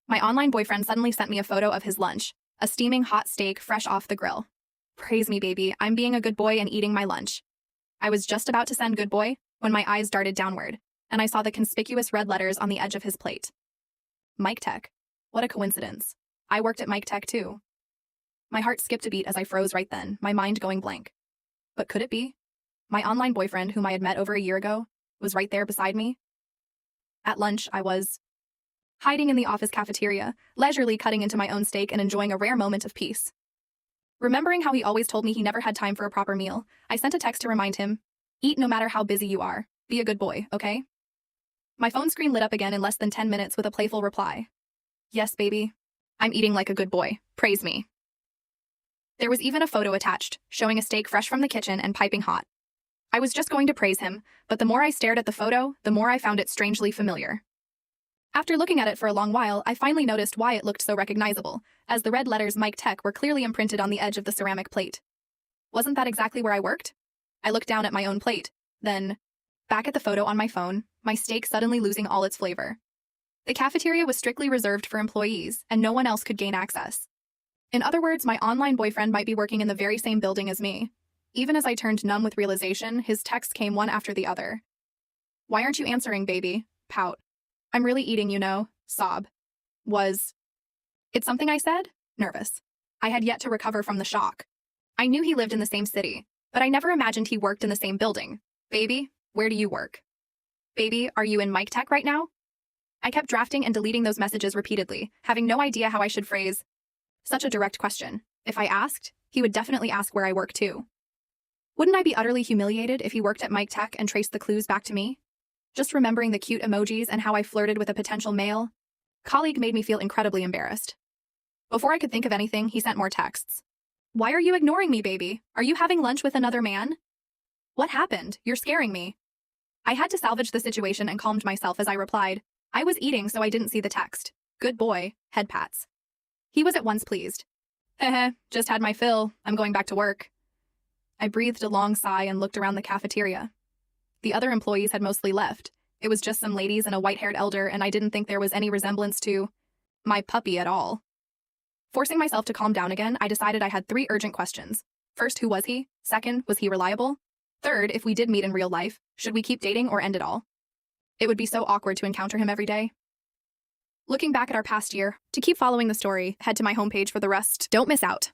My online boyfriend suddenly sent me a photo of his lunch, a steaming hot steak fresh off the grill. Praise me, baby, I'm being a good boy and eating my lunch. I was just about to send good boy when my eyes darted downward, and I saw the conspicuous red letters on the edge of his plate. Mike Tech. What a coincidence. I worked at Mike Tech too. My heart skipped a beat as I froze right then, my mind going blank. But could it be? My online boyfriend, whom I had met over a year ago, was right there beside me. At lunch, I was hiding in the office cafeteria, leisurely cutting into my own steak and enjoying a rare moment of peace. Remembering how he always told me he never had time for a proper meal, I sent a text to remind him, "Eat no matter how busy you are. Be a good boy, okay?" My phone screen lit up again in less than 10 minutes with a playful reply. "Yes, baby. I'm eating like a good boy. Praise me." There was even a photo attached, showing a steak fresh from the kitchen and piping hot. I was just going to praise him, but the more I stared at the photo, the more I found it strangely familiar. After looking at it for a long while, I finally noticed why it looked so recognizable, as the red letters Mike Tech were clearly imprinted on the edge of the ceramic plate. Wasn't that exactly where I worked? I looked down at my own plate, then, back at the photo on my phone, my steak suddenly losing all its flavor. The cafeteria was strictly reserved for employees, and no one else could gain access. In other words, my online boyfriend might be working in the very same building as me. Even as I turned numb with realization, his texts came one after the other. "Why aren't you answering, baby?" Pout. "I'm really eating, you know." Sob. Was it something I said? Nervous. I had yet to recover from the shock. I knew he lived in the same city, but I never imagined he worked in the same building. "Baby, where do you work?" "Baby, are you in Mike Tech right now?" I kept drafting and deleting those messages repeatedly, having no idea how I should phrase such a direct question. If I asked, he would definitely ask where I work too. Wouldn't I be utterly humiliated if he worked at Mike Tech and traced the clues back to me? Just remembering the cute emojis and how I flirted with a potential male colleague made me feel incredibly embarrassed. Before I could think of anything, he sent more texts. "Why are you ignoring me, baby? Are you having lunch with another man? What happened? You're scaring me." I had to salvage the situation and calmed myself as I replied, "I was eating, so I didn't see the text. Good boy," head pats. He was at once pleased. "Heh, just had my fill. I'm going back to work." I breathed a long sigh and looked around the cafeteria. The other employees had mostly left. It was just some ladies and a white-haired elder, and I didn't think there was any resemblance to my puppy at all. Forcing myself to calm down again, I decided I had 3 urgent questions. First, who was he? Second, was he reliable? Third, if we did meet in real life, should we keep dating or end it all? It would be so awkward to encounter him every day. Looking back at our past year, to keep following the story, head to my homepage for the rest. Don't miss out.